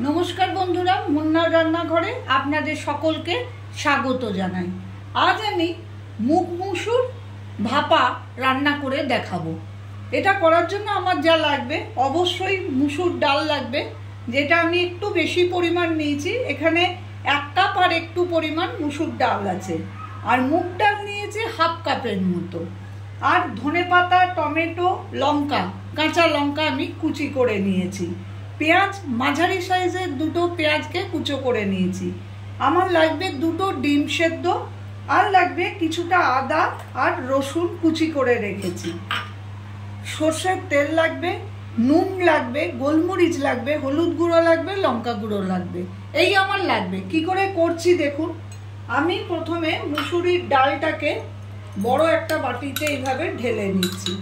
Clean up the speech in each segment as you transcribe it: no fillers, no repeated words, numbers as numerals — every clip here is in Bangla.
नमस्कार बंधुरा मुन्नार रान्नाघरे आपनादेर सकलके स्वागत जानाई। आज आमी मुग मसुर भापा रान्ना करे देखाबो। एटा करार जोन्नो आमार जा लागबे अवश्यई मसुर डाल लागबे, जेटा आमी एकटु बेशी परिमाण नियेछि। एखाने 1 काप आर एकटु परिमाण मसुर डाल आछे आर मुग डाल नियेछि हाफ कापेर मतो। आर धनेपाता टमेटो लंका काँचा लंका आमी कुचि करे नियेछि। पेঁয়াজ মাঝারি সাইজের দুটো পেঁয়াজকে কুচো করে নিয়েছি। আমার লাগবে দুটো ডিম সেদ্ধ আর লাগবে কিছুটা আদা আর রসুন কুচি করে রেখেছি। সরষের তেল লাগবে, নুন লাগবে, গোলমরিচ লাগবে, হলুদ গুঁড়ো লাগবে, লঙ্কা গুঁড়ো লাগবে। এই আমার লাগবে। কি করে করছি দেখুন। আমি প্রথমে মুসুরির ডালটাকে বড় একটা বাটিতে এইভাবে ঢেলে নিচ্ছি।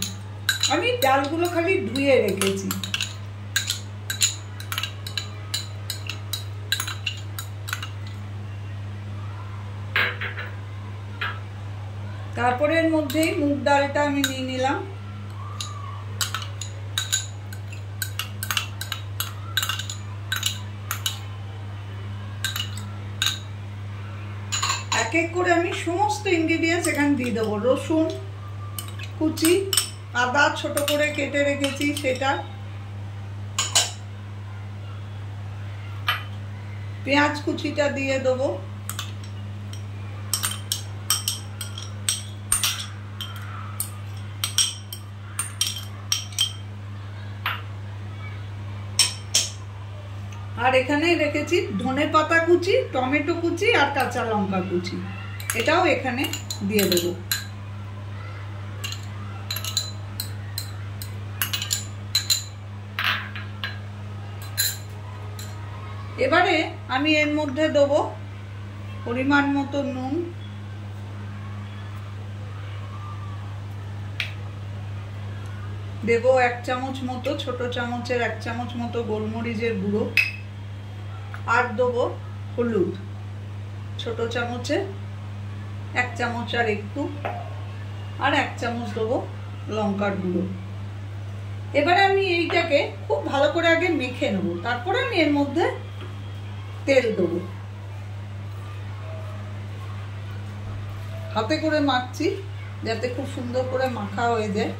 আমি ডালগুলো খালি ধুয়ে রেখেছি। তারপরে এর মধ্যেই মুগ ডালটা আমি নিয়ে নিলাম। এক এক করে আমি সমস্ত ইনগ্রেডিয়েন্টস এখানে দিয়ে দেবো। রসুন কুচি, আদা ছোট করে কেটে রেখেছি সেটা, পেঁয়াজ কুচিটা দিয়ে দেবো, আর এখানে রেখেছি ধনেপাতা কুচি, টমেটো কুচি আর কাঁচা লঙ্কা কুচি, এটাও এখানে দিয়ে দেব। এবারে আমি এর মধ্যে দেব পরিমাণ মতো নুন, দেব 1 চামচ মতো, ছোট চামচের 1 চামচ মতো গোলমরিচের গুঁড়ো, আর দেবো হলুদ ছোট চামচে 1 চামচ আর একটু, আর 1 চামচ দেবো লঙ্কার গুঁড়ো। এবারে আমি এইটাকে খুব ভালো করে আগে মেখে নেব, তারপরে আমি এর মধ্যে তেল দেবো। হাতে করে মাখছি যাতে খুব সুন্দর করে মাখা হয়ে যায়।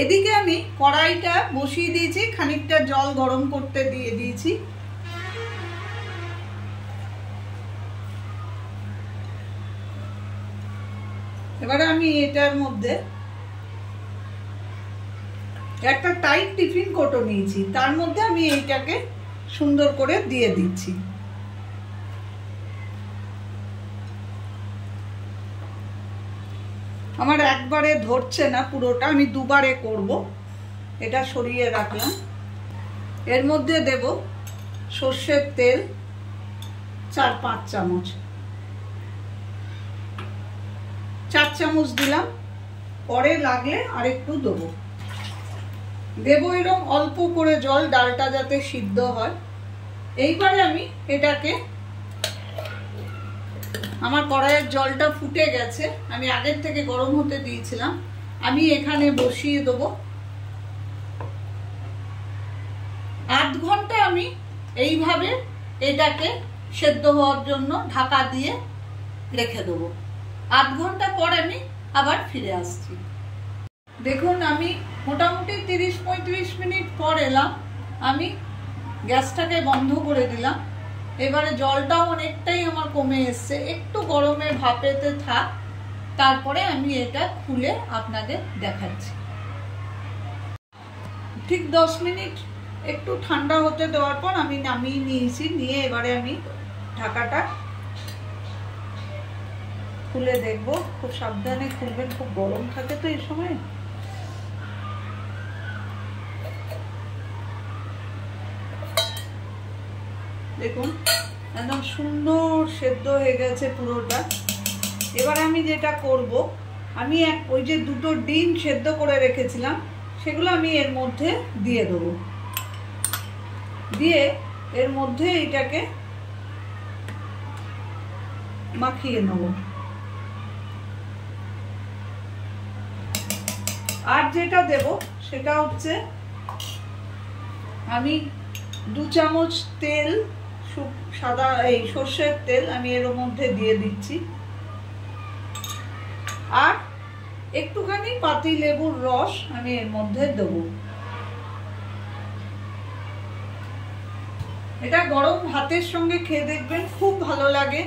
এদিকে আমি কড়াইটা বসিয়ে দিয়েছি, খানিকটা জল গরম করতে দিয়ে দিয়েছি। এবারে আমি এটার মধ্যে একটা টাইট টিফিন কৌটো নিয়েছি, তার মধ্যে আমি এইটাকে সুন্দর করে দিয়ে দিচ্ছি। আমার একবারে ধরছে না পুরোটা, আমি দুবারে করব। এটা সরিয়ে রাখলাম। এর মধ্যে দেব সর্ষের তেল 4-5 চামচ, 4 চামচ দিলাম, পরে লাগলে আরেকটু দেবো। দেবো এরকম অল্প করে জল, ডালটা যাতে সিদ্ধ হয়। এইবারে আমি এটাকে, আমার কড়াইয়ের জলটা ফুটে গেছে, আমি আগের থেকে গরম হতে দিয়েছিলাম, আমি এখানে বসিয়ে দেবো। 8 ঘন্টা আমি এইভাবে এটাকে সেদ্ধ হওয়ার জন্য ঢাকা দিয়ে রেখে দেবো। 8 ঘন্টা পর আমি আবার ফিরে আসছি। দেখুন আমি মোটামুটি 30-35 মিনিট পর এলাম। আমি গ্যাসটাকে বন্ধ করে দিলাম। এবারে জলটাও অনেকটাই আমার কমে এসছে, একটু গরমে ভাপেতে থাক, তারপরে আমি এটা খুলে আপনাদের দেখাচ্ছি। ঠিক 10 মিনিট একটু ঠান্ডা হতে দেওয়ার পর আমি নামিয়ে নিয়েছি। নিয়ে এবারে আমি ঢাকাটা খুলে দেখব। খুব সাবধানে খুলবেন, খুব গরম থাকে তো এই সময়। দেখুন একদম সুন্দর সেদ্ধ হয়ে গেছে পুরোটা। এবার আমি যেটা করব, আমি ওই যে দুটো ডিম সেদ্ধ করে রেখেছিলাম সেগুলো আমি এর মধ্যে দিয়ে দেবো। দিয়ে এর মধ্যে এটাকে মাখিয়ে নেব। আর যেটা দেব সেটা হচ্ছে আমি 2 চামচ তেল, সাদা এই সর্ষের তেল আমি এর মধ্যে দিয়ে দিচ্ছি। আর একটুখানি পাতি লেবুর রস আমি এর মধ্যে দেবো। এটা গরম ভাতের সঙ্গে খেয়ে দেখবেন, খুব ভালো লাগে,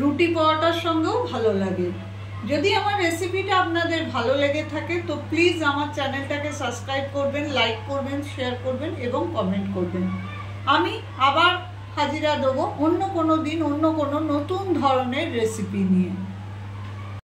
রুটি পরোটার সঙ্গেও ভালো লাগে। যদি আমার রেসিপিটা আপনাদের ভালো লেগে থাকে তো প্লিজ আমার চ্যানেলটাকে সাবস্ক্রাইব করবেন, লাইক করবেন, শেয়ার করবেন এবং কমেন্ট করবেন। আমি আবার হাজিরা দেবো অন্য কোনো দিন অন্য কোনো নতুন ধরনের রেসিপি নিয়ে।